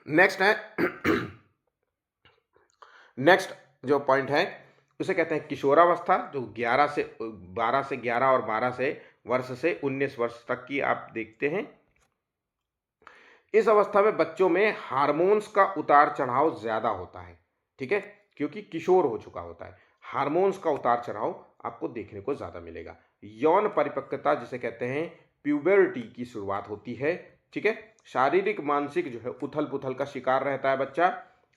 नेक्स्ट है नेक्स्ट जो पॉइंट है उसे कहते हैं किशोरावस्था, जो 12 से 11 और 12 से वर्ष से 19 वर्ष तक की आप देखते हैं। इस अवस्था में बच्चों में हार्मोन्स का उतार चढ़ाव ज्यादा होता है। ठीक है, क्योंकि किशोर हो चुका होता है, हार्मोन्स का उतार चढ़ाव आपको देखने को ज्यादा मिलेगा। यौन परिपक्वता जिसे कहते हैं प्यूबर्टी की शुरुआत होती है। ठीक है, शारीरिक मानसिक जो है उथल पुथल का शिकार रहता है बच्चा।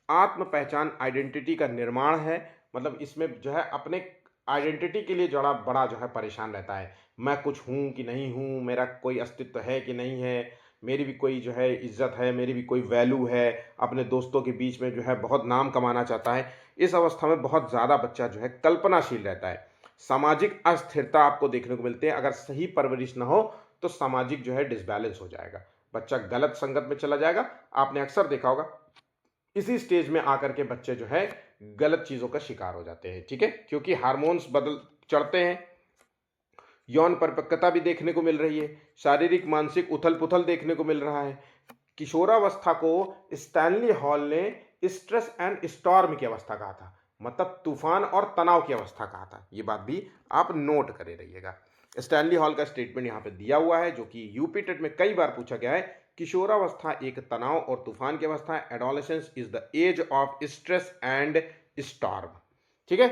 आत्म पहचान, आइडेंटिटी का निर्माण है, मतलब इसमें जो है अपने आइडेंटिटी के लिए जड़ा बड़ा जो है परेशान रहता है। मैं कुछ हूँ कि नहीं हूँ, मेरा कोई अस्तित्व है कि नहीं है, मेरी भी कोई जो है इज्जत है, मेरी भी कोई वैल्यू है, अपने दोस्तों के बीच में जो है बहुत नाम कमाना चाहता है। इस अवस्था में बहुत ज़्यादा बच्चा जो है कल्पनाशील रहता है। सामाजिक अस्थिरता आपको देखने को मिलती है, अगर सही परवरिश ना हो तो सामाजिक जो है डिसबैलेंस हो जाएगा, बच्चा गलत संगत में चला जाएगा। आपने अक्सर देखा होगा इसी स्टेज में आकर के बच्चे जो है गलत चीज़ों का शिकार हो जाते हैं। ठीक है, क्योंकि हार्मोन्स बदल चढ़ते हैं। यौन परिपक्वता भी देखने को मिल रही है, शारीरिक मानसिक उथल पुथल देखने को मिल रहा है। किशोरावस्था को स्टैनली हॉल ने स्ट्रेस एंड स्टॉर्म की अवस्था कहा था, मतलब तूफान और तनाव की अवस्था कहा था। ये बात भी आप नोट करे रहिएगा। स्टैनली हॉल का स्टेटमेंट यहाँ पे दिया हुआ है, जो कि यूपी टेट में कई बार पूछा गया है। किशोरावस्था एक तनाव और तूफान की अवस्था है। Adolescence is the age of stress and storm. ठीक है,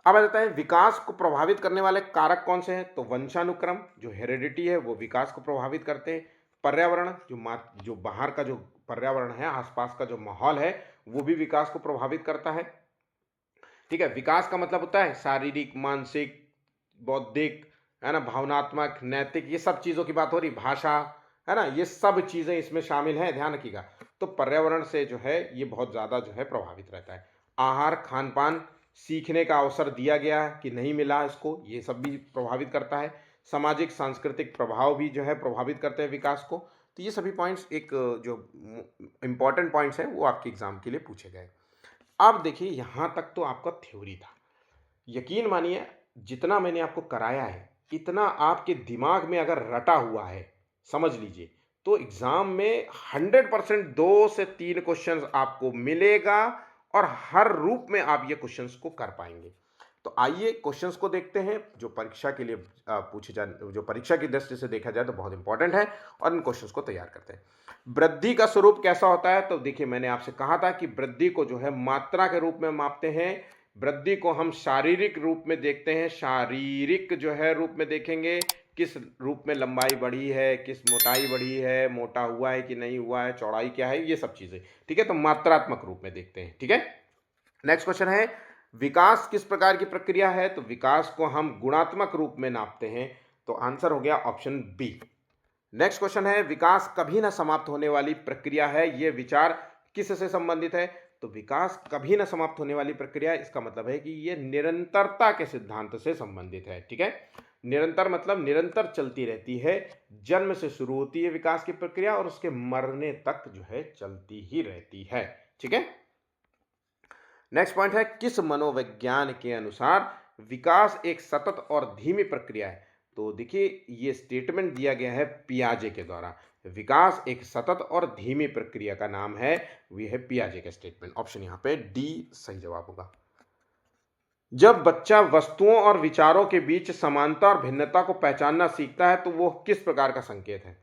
अब आ जाता है विकास को प्रभावित करने वाले कारक कौन से हैं। तो वंशानुक्रम, जो हेरिडिटी है, वो विकास को प्रभावित करते हैं। पर्यावरण, जो बाहर का जो पर्यावरण है, आसपास का जो माहौल है, वो भी विकास को प्रभावित करता है। ठीक है, विकास का मतलब होता है शारीरिक, मानसिक, बौद्धिक, है ना, भावनात्मक, नैतिक, ये सब चीज़ों की बात हो रही, भाषा, है ना, ये सब चीज़ें इसमें शामिल हैं, ध्यान रखिएगा। तो पर्यावरण से जो है ये बहुत ज़्यादा जो है प्रभावित रहता है। आहार, खान पान, सीखने का अवसर दिया गया कि नहीं मिला इसको, ये सब भी प्रभावित करता है। सामाजिक सांस्कृतिक प्रभाव भी जो है प्रभावित करते हैं विकास को। तो ये सभी पॉइंट्स एक जो इम्पॉर्टेंट पॉइंट्स हैं वो आपके एग्जाम के लिए पूछे गए। अब देखिए यहाँ तक तो आपका थ्योरी था। यकीन मानिए जितना मैंने आपको कराया है इतना आपके दिमाग में अगर रटा हुआ है, समझ लीजिए, तो एग्जाम में 100% 2 से 3 क्वेश्चंस आपको मिलेगा और हर रूप में आप ये क्वेश्चंस को कर पाएंगे। तो आइए क्वेश्चंस को देखते हैं जो परीक्षा के लिए पूछे जा, जो परीक्षा की दृष्टि से देखा जाए तो बहुत इंपॉर्टेंट है, और इन क्वेश्चंस को तैयार करते हैं। वृद्धि का स्वरूप कैसा होता है, तो देखिए मैंने आपसे कहा था कि वृद्धि को जो है मात्रा के रूप में मापते हैं। वृद्धि को हम शारीरिक रूप में देखते हैं, शारीरिक जो है रूप में देखेंगे, किस रूप में लंबाई बढ़ी है, किस मोटाई बढ़ी है, मोटा हुआ है कि नहीं हुआ है, चौड़ाई क्या है, ये सब चीजें। ठीक है, तो मात्रात्मक रूप में देखते हैं। ठीक है, नेक्स्ट क्वेश्चन है विकास किस प्रकार की प्रक्रिया है, तो विकास को हम गुणात्मक रूप में नापते हैं। तो आंसर हो गया ऑप्शन बी। नेक्स्ट क्वेश्चन है विकास कभी ना समाप्त होने वाली प्रक्रिया है, यह विचार किससे संबंधित है, तो विकास कभी ना समाप्त होने वाली प्रक्रिया, इसका मतलब है कि यह निरंतरता के सिद्धांत से संबंधित है। ठीक है, निरंतर मतलब निरंतर चलती रहती है, जन्म से शुरू होती है विकास की प्रक्रिया और उसके मरने तक जो है चलती ही रहती है। ठीक है, नेक्स्ट पॉइंट है किस मनोविज्ञान के अनुसार विकास एक सतत और धीमी प्रक्रिया है, तो देखिए ये स्टेटमेंट दिया गया है पियाजे के द्वारा। विकास एक सतत और धीमी प्रक्रिया का नाम है, वह है पियाजे का स्टेटमेंट। ऑप्शन यहां पे डी सही जवाब होगा। जब बच्चा वस्तुओं और विचारों के बीच समानता और भिन्नता को पहचानना सीखता है तो वो किस प्रकार का संकेत है।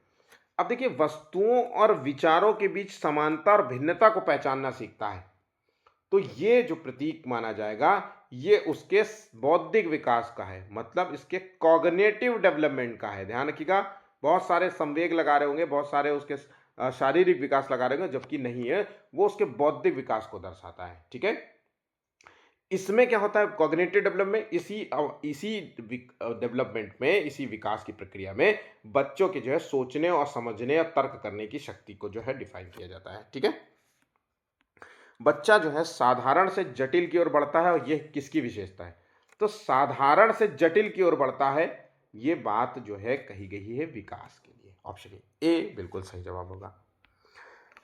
अब देखिए वस्तुओं और विचारों के बीच समानता और भिन्नता को पहचानना सीखता है, तो ये जो प्रतीक माना जाएगा ये उसके बौद्धिक विकास का है, मतलब इसके कॉग्निटिव डेवलपमेंट का है। ध्यान रखिएगा, बहुत सारे संवेग लगा रहे होंगे, बहुत सारे उसके शारीरिक विकास लगा रहे होंगे, जबकि नहीं है, वो उसके बौद्धिक विकास को दर्शाता है। ठीक है, इसमें क्या होता है कॉग्निटिव डेवलपमेंट, इसी डेवलपमेंट में, इसी विकास की प्रक्रिया में बच्चों के जो है सोचने और समझने और तर्क करने की शक्ति को जो है डिफाइन किया जाता है। ठीक है, बच्चा जो है साधारण से जटिल की ओर बढ़ता है और यह किसकी विशेषता है? तो साधारण से जटिल की ओर बढ़ता है, ये बात जो है कही गई है विकास के लिए। ऑप्शन ए बिल्कुल सही जवाब होगा।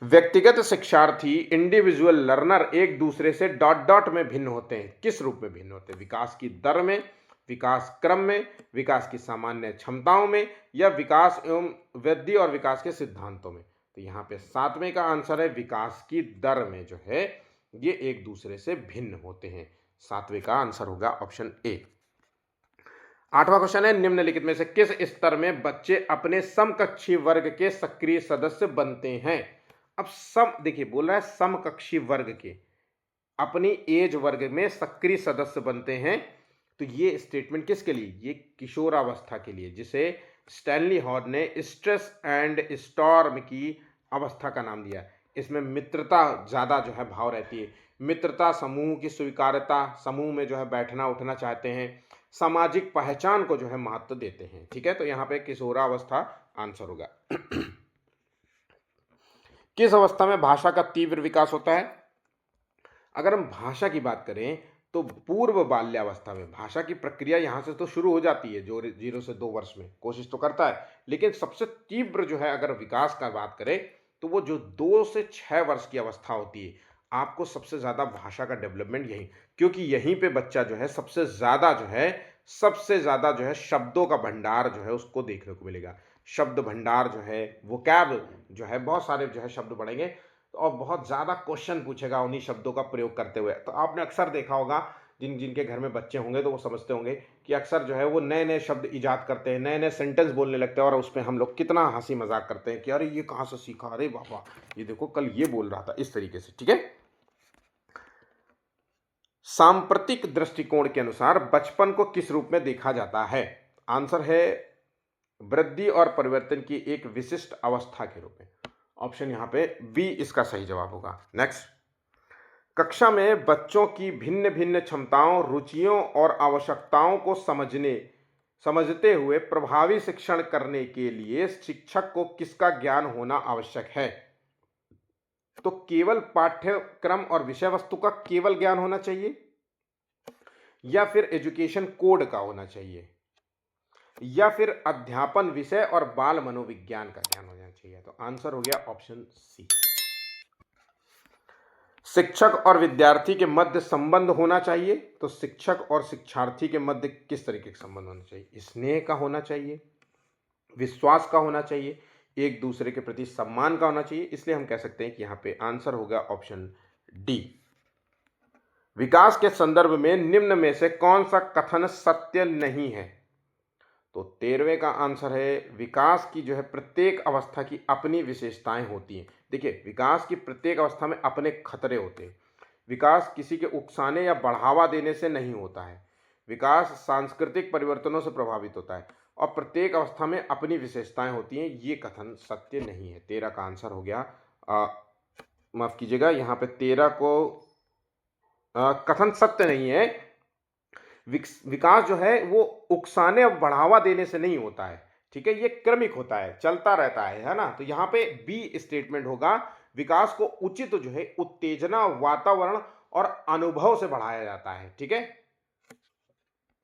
व्यक्तिगत शिक्षार्थी इंडिविजुअल लर्नर एक दूसरे से डॉट डॉट में भिन्न होते हैं। किस रूप में भिन्न होते हैं? विकास की दर में, विकास क्रम में, विकास की सामान्य क्षमताओं में, या विकास एवं वृद्धि और विकास के सिद्धांतों में। तो यहाँ पे सातवें का आंसर है विकास की दर में जो है ये एक दूसरे से भिन्न होते हैं। सातवें का आंसर होगा ऑप्शन ए। आठवां क्वेश्चन है निम्नलिखित में से किस स्तर में बच्चे अपने समकक्षी वर्ग के सक्रिय सदस्य बनते हैं? अब सम देखिए बोल रहा है समकक्षी वर्ग के अपनी एज वर्ग में सक्रिय सदस्य बनते हैं। तो ये स्टेटमेंट किसके लिए? ये किशोरावस्था के लिए, जिसे स्टैनली हॉर्न ने स्ट्रेस एंड स्टॉर्म की अवस्था का नाम दिया। इसमें मित्रता ज़्यादा जो है भाव रहती है, मित्रता, समूह की स्वीकार्यता, समूह में जो है बैठना उठना चाहते हैं, सामाजिक पहचान को जो है महत्व देते हैं। ठीक है, तो यहाँ पे किशोरावस्था आंसर होगा। किस अवस्था में भाषा का तीव्र विकास होता है? अगर हम भाषा की बात करें तो पूर्व बाल्यावस्था में भाषा की प्रक्रिया यहाँ से तो शुरू हो जाती है, जो 0 से 2 वर्ष में कोशिश तो करता है, लेकिन सबसे तीव्र जो है अगर विकास का बात करें तो वो जो 2 से 6 वर्ष की अवस्था होती है, आपको सबसे ज़्यादा भाषा का डेवलपमेंट यहीं, क्योंकि यहीं पे बच्चा जो है सबसे ज़्यादा जो है शब्दों का भंडार जो है उसको देखने को मिलेगा। शब्द भंडार जो है, वोकैब जो है, बहुत सारे जो है शब्द बढ़ेंगे और बहुत ज़्यादा क्वेश्चन पूछेगा उन्हीं शब्दों का प्रयोग करते हुए। तो आपने अक्सर देखा होगा, जिनके घर में बच्चे होंगे तो वो समझते होंगे कि अक्सर जो है वो नए नए शब्द ईजाद करते हैं, नए नए सेंटेंस बोलने लगते हैं और उसमें हम लोग कितना हंसी मजाक करते हैं कि अरे ये कहाँ से सीखा, अरे बाबा ये देखो कल ये बोल रहा था, इस तरीके से। ठीक है, सांप्रतिक दृष्टिकोण के अनुसार बचपन को किस रूप में देखा जाता है? आंसर है वृद्धि और परिवर्तन की एक विशिष्ट अवस्था के रूप में। ऑप्शन यहाँ पे बी इसका सही जवाब होगा। नेक्स्ट, कक्षा में बच्चों की भिन्न भिन्न क्षमताओं, रुचियों और आवश्यकताओं को समझते हुए प्रभावी शिक्षण करने के लिए शिक्षक को किसका ज्ञान होना आवश्यक है? तो केवल पाठ्यक्रम और विषय वस्तु का केवल ज्ञान होना चाहिए, या फिर एजुकेशन कोड का होना चाहिए, या फिर अध्यापन विषय और बाल मनोविज्ञान का ज्ञान होना चाहिए? तो आंसर हो गया ऑप्शन सी। शिक्षक और विद्यार्थी के मध्य संबंध होना चाहिए, तो शिक्षक और शिक्षार्थी के मध्य किस तरीके का संबंध होना चाहिए? स्नेह का होना चाहिए, विश्वास का होना चाहिए, एक दूसरे के प्रति सम्मान का होना चाहिए। इसलिए हम कह सकते हैं कि यहाँ पे आंसर होगा ऑप्शन डी। विकास के संदर्भ में निम्न में से कौन सा कथन सत्य नहीं है? तो 13वें का आंसर है विकास की जो है प्रत्येक अवस्था की अपनी विशेषताएं होती हैं। देखिए, विकास की प्रत्येक अवस्था में अपने खतरे होते हैं। विकास किसी के उकसाने या बढ़ावा देने से नहीं होता है। विकास सांस्कृतिक परिवर्तनों से प्रभावित होता है और प्रत्येक अवस्था में अपनी विशेषताएं होती हैं। ये कथन सत्य नहीं है। 13 का आंसर हो गया, माफ कीजिएगा, यहाँ पे 13 को कथन सत्य नहीं है। विकास जो है वो उकसाने और बढ़ावा देने से नहीं होता है। ठीक है, ये क्रमिक होता है, चलता रहता है ना। तो यहाँ पे बी स्टेटमेंट होगा, विकास को उचित जो है उत्तेजना, वातावरण और अनुभव से बढ़ाया जाता है। ठीक है,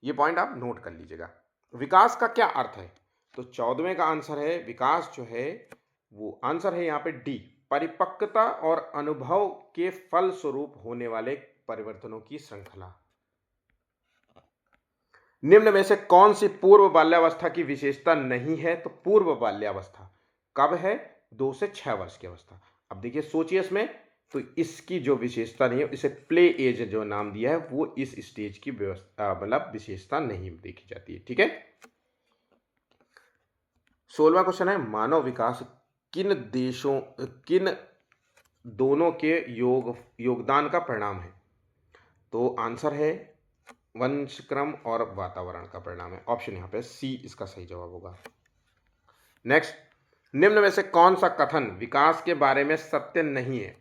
ये पॉइंट आप नोट कर लीजिएगा। विकास का क्या अर्थ है? तो 14वें का आंसर है विकास जो है वो आंसर है यहाँ पे डी, परिपक्वता और अनुभव के फल स्वरूप होने वाले परिवर्तनों की श्रृंखला। निम्न में से कौन सी पूर्व बाल्यावस्था की विशेषता नहीं है? तो पूर्व बाल्यावस्था कब है? 2 से 6 वर्ष की अवस्था। अब देखिए, सोचिए इसमें, तो इसकी जो विशेषता नहीं है, इसे प्ले एज जो नाम दिया है, वो इस स्टेज की व्यवस्था मतलब विशेषता नहीं देखी जाती है। ठीक है, 16वां क्वेश्चन है मानव विकास किन दोनों के योगदान का परिणाम है? तो आंसर है वंशक्रम और वातावरण का परिणाम है। ऑप्शन यहाँ पे सी इसका सही जवाब होगा। नेक्स्ट, निम्न में से कौन सा कथन विकास के बारे में सत्य नहीं है?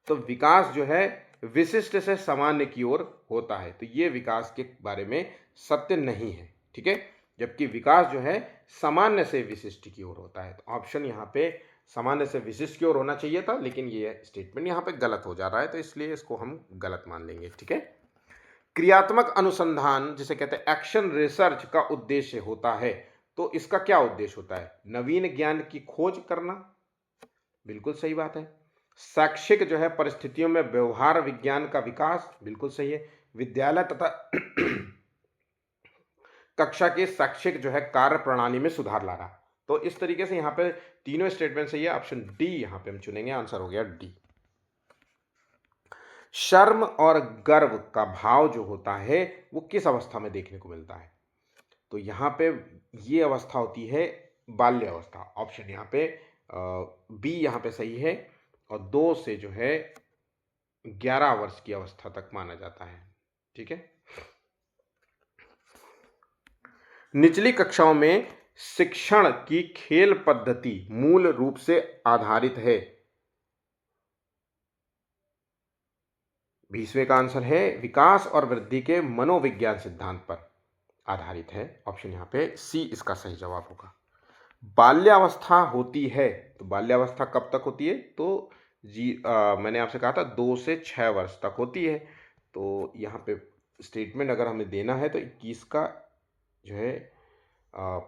तो विकास जो है विशिष्ट से सामान्य की ओर होता है। तो ये विकास के बारे में सत्य नहीं है, ठीक है। जबकि विकास जो है सामान्य से विशिष्ट की ओर होता है। तो ऑप्शन यहाँ पे सामान्य से विशिष्ट की ओर होना चाहिए था, लेकिन ये स्टेटमेंट यहाँ पे गलत हो जा रहा है, तो इसलिए इसको हम गलत मान लेंगे, ठीक है। क्रियात्मक अनुसंधान जिसे कहते हैं एक्शन रिसर्च का उद्देश्य होता है, तो इसका क्या उद्देश्य होता है? नवीन ज्ञान की खोज करना, बिल्कुल सही बात है। शैक्षिक जो है परिस्थितियों में व्यवहार विज्ञान का विकास, बिल्कुल सही है। विद्यालय तथा कक्षा के शैक्षिक जो है कार्य प्रणाली में सुधार ला रहा। तो इस तरीके से यहाँ पे तीनों स्टेटमेंट सही है। ऑप्शन डी यहाँ पे हम चुनेंगे, आंसर हो गया डी। शर्म और गर्व का भाव जो होता है वो किस अवस्था में देखने को मिलता है? तो यहाँ पे ये अवस्था होती है बाल्य अवस्था। ऑप्शन यहाँ पे बी यहाँ पे सही है। और 2 से जो है 11 वर्ष की अवस्था तक माना जाता है, ठीक है। निचली कक्षाओं में शिक्षण की खेल पद्धति मूल रूप से आधारित है। 20वें का आंसर है विकास और वृद्धि के मनोविज्ञान सिद्धांत पर आधारित है। ऑप्शन यहाँ पे सी इसका सही जवाब होगा। बाल्यावस्था होती है, तो बाल्यावस्था कब तक होती है? तो मैंने आपसे कहा था 2 से 6 वर्ष तक होती है। तो यहाँ पे स्टेटमेंट अगर हमें देना है तो 21 का जो है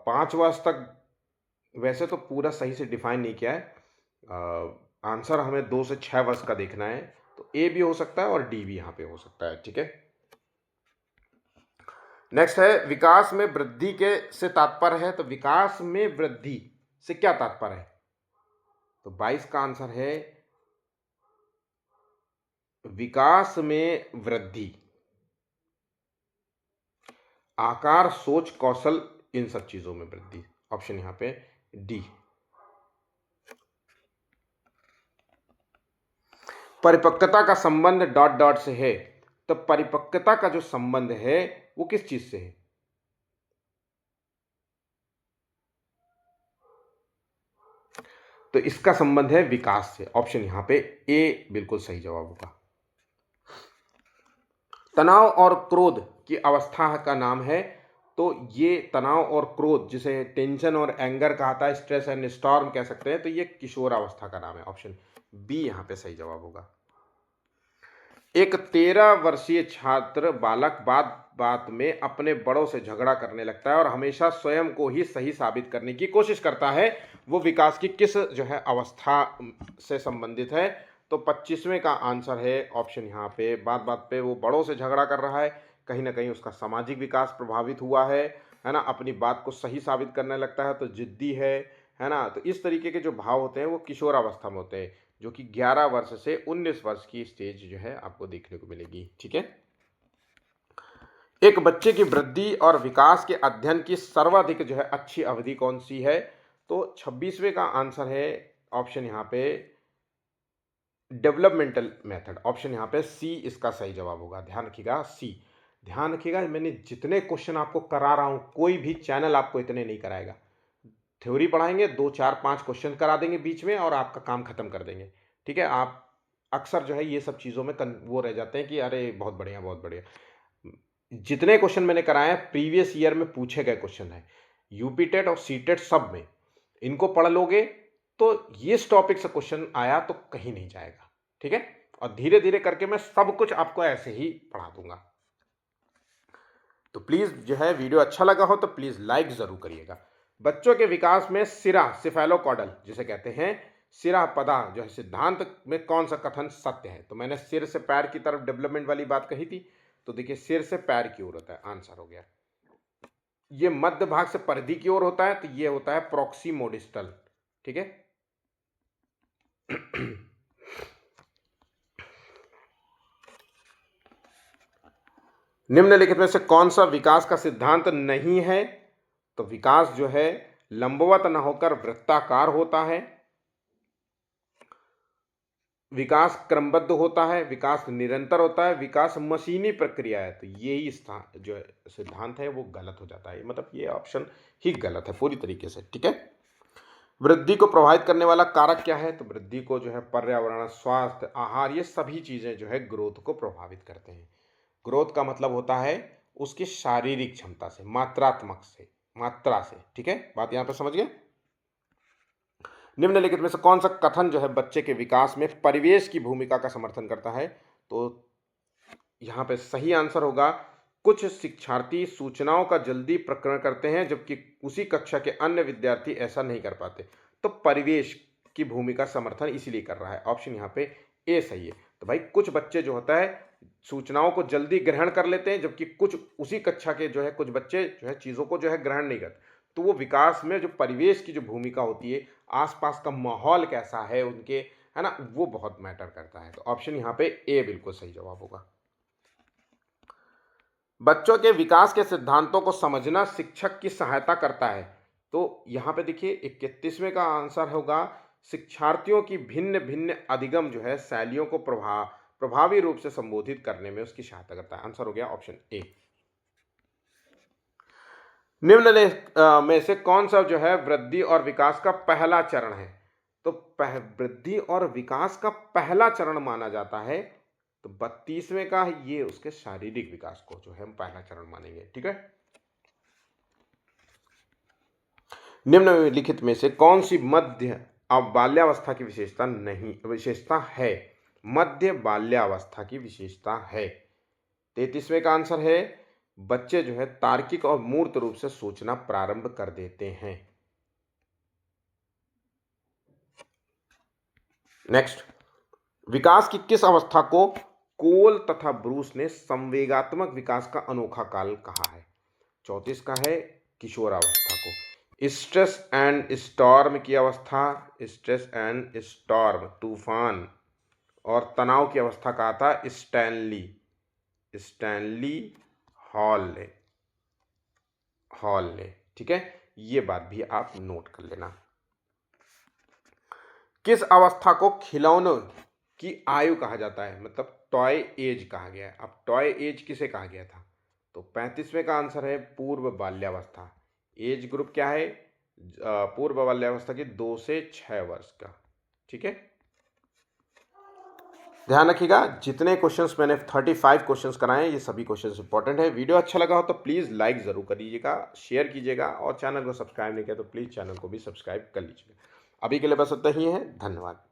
5 वर्ष तक, वैसे तो पूरा सही से डिफाइन नहीं किया है। आंसर हमें 2 से 6 वर्ष का देखना है, तो ए भी हो सकता है और डी भी यहाँ पे हो सकता है, ठीक है। नेक्स्ट है विकास में वृद्धि के से तात्पर्य है, तो विकास में वृद्धि से क्या तात्पर्य है? तो 22 का आंसर है विकास में वृद्धि आकार, सोच, कौशल, इन सब चीजों में वृद्धि। ऑप्शन यहां पे डी। परिपक्वता का संबंध डॉट डॉट से है, तो परिपक्वता का जो संबंध है वो किस चीज से है? तो इसका संबंध है विकास से। ऑप्शन यहां पे ए बिल्कुल सही जवाब होगा। तनाव और क्रोध की अवस्था का नाम है, तो ये तनाव और क्रोध जिसे टेंशन और एंगर कहा था, स्ट्रेस एंड स्टॉर्म कह सकते हैं, तो ये किशोर अवस्था का नाम है। ऑप्शन बी यहां पे सही जवाब होगा। एक 13 वर्षीय छात्र बालक बात बात में अपने बड़ों से झगड़ा करने लगता है और हमेशा स्वयं को ही सही साबित करने की कोशिश करता है। वो विकास की किस जो है अवस्था से संबंधित है? तो 25वें का आंसर है ऑप्शन यहाँ पे बात बात पे वो बड़ों से झगड़ा कर रहा है, कहीं ना कहीं उसका सामाजिक विकास प्रभावित हुआ है ना, अपनी बात को सही साबित करने लगता है, तो जिद्दी है ना। तो इस तरीके के जो भाव होते हैं वो किशोर अवस्था में होते हैं, जो कि 11 वर्ष से 19 वर्ष की स्टेज जो है आपको देखने को मिलेगी, ठीक है। एक बच्चे की वृद्धि और विकास के अध्ययन की सर्वाधिक जो है अच्छी अवधि कौन सी है? तो 26वें का आंसर है ऑप्शन यहाँ पे डेवलपमेंटल मेथड। ऑप्शन यहाँ पे सी इसका सही जवाब होगा। ध्यान रखिएगा सी, ध्यान रखिएगा। मैंने जितने क्वेश्चन आपको करा रहा हूं, कोई भी चैनल आपको इतने नहीं कराएगा। थ्योरी पढ़ाएंगे, 2 4 5 क्वेश्चन करा देंगे बीच में और आपका काम खत्म कर देंगे, ठीक है। आप अक्सर जो है ये सब चीज़ों में वो रह जाते हैं कि अरे बहुत बढ़िया बहुत बढ़िया। जितने क्वेश्चन मैंने कराए हैं प्रीवियस ईयर में पूछे गए क्वेश्चन है, यूपी टेट और सी टेट सब में। इनको पढ़ लोगे तो ये टॉपिक से क्वेश्चन आया तो कहीं नहीं जाएगा, ठीक है। और धीरे धीरे करके मैं सब कुछ आपको ऐसे ही पढ़ा दूंगा। तो प्लीज जो है वीडियो अच्छा लगा हो तो प्लीज लाइक जरूर करिएगा। बच्चों के विकास में सिरा सिफेलोकॉडल जिसे कहते हैं सिरा पदा जो है सिद्धांत में कौन सा कथन सत्य है? तो मैंने सिर से पैर की तरफ डेवलपमेंट वाली बात कही थी, तो देखिए सिर से पैर की ओर होता है, आंसर हो गया। ये मध्य भाग से परिधि की ओर होता है, तो ये होता है प्रॉक्सिमोडिस्टल, ठीक है। निम्नलिखित में से कौन सा विकास का सिद्धांत नहीं है? तो विकास जो है लंबवत न होकर वृत्ताकार होता है, विकास क्रमबद्ध होता है, विकास निरंतर होता है, विकास मशीनी प्रक्रिया है। तो यही स्थान जो सिद्धांत है वो गलत हो जाता है, मतलब ये ऑप्शन ही गलत है पूरी तरीके से, ठीक है। वृद्धि को प्रभावित करने वाला कारक क्या है? तो वृद्धि को जो है पर्यावरण, स्वास्थ्य, आहार, ये सभी चीजें जो है ग्रोथ को प्रभावित करते हैं। ग्रोथ का मतलब होता है उसकी शारीरिक क्षमता से, मात्रात्मक से, मात्रा से। ठीक है, बात यहां पर समझ गए? निम्नलिखित में से कौन सा कथन जो है बच्चे के विकास में परिवेश की भूमिका का समर्थन करता है? तो यहाँ पे सही आंसर होगा, कुछ शिक्षार्थी सूचनाओं का जल्दी प्रकरण करते हैं जबकि उसी कक्षा के अन्य विद्यार्थी ऐसा नहीं कर पाते। तो परिवेश की भूमिका समर्थन इसीलिए कर रहा है। ऑप्शन यहाँ पे ए सही है। तो भाई कुछ बच्चे जो होता है सूचनाओं को जल्दी ग्रहण कर लेते हैं जबकि कुछ उसी कक्षा के जो है कुछ बच्चे जो है चीज़ों को जो है ग्रहण नहीं करते। तो वो विकास में जो परिवेश की जो भूमिका होती है, आसपास का माहौल कैसा है उनके, है ना, वो बहुत मैटर करता है। तो ऑप्शन यहाँ पे ए बिल्कुल सही जवाब होगा। बच्चों के विकास के सिद्धांतों को समझना शिक्षक की सहायता करता है। तो यहाँ पे देखिए 31वें का आंसर होगा, शिक्षार्थियों की भिन्न भिन्न अधिगम जो है शैलियों को प्रभावी रूप से संबोधित करने में उसकी सहायता करता है। आंसर हो गया ऑप्शन ए। में से कौन सा जो है वृद्धि और विकास का पहला चरण है? तो वृद्धि और विकास का पहला चरण माना जाता है, तो 32वें का ये उसके शारीरिक विकास को जो है हम पहला चरण मानेंगे। ठीक है, निम्नलिखित में से कौन सी मध्य बाल्यावस्था की विशेषता है? मध्य बाल्यावस्था की विशेषता है। 33वें का आंसर है, बच्चे जो है तार्किक और मूर्त रूप से सोचना प्रारंभ कर देते हैं। नेक्स्ट, विकास की किस अवस्था को कोल तथा ब्रूस ने संवेगात्मक विकास का अनोखा काल कहा है? 34 का है किशोरावस्था को। स्ट्रेस एंड स्टॉर्म की अवस्था, स्ट्रेस एंड स्टॉर्म तूफान और तनाव की अवस्था कहा था स्टैनली हॉल ने। ठीक है, ये बात भी आप नोट कर लेना। किस अवस्था को खिलौनों की आयु कहा जाता है? मतलब टॉय एज कहा गया है। अब टॉय एज किसे कहा गया था? तो 35वें का आंसर है पूर्व बाल्यावस्था। एज ग्रुप क्या है? पूर्व बाल्यावस्था की 2 से 6 वर्ष का। ठीक है, ध्यान रखिएगा, जितने क्वेश्चंस मैंने 35 क्वेश्चंस कराए हैं ये सभी क्वेश्चंस इंपॉर्टेंट है। वीडियो अच्छा लगा हो तो प्लीज़ लाइक ज़रूर करिएगा, शेयर कीजिएगा और चैनल को सब्सक्राइब नहीं किया तो प्लीज़ चैनल को भी सब्सक्राइब कर लीजिएगा। अभी के लिए बस इतना ही है, धन्यवाद।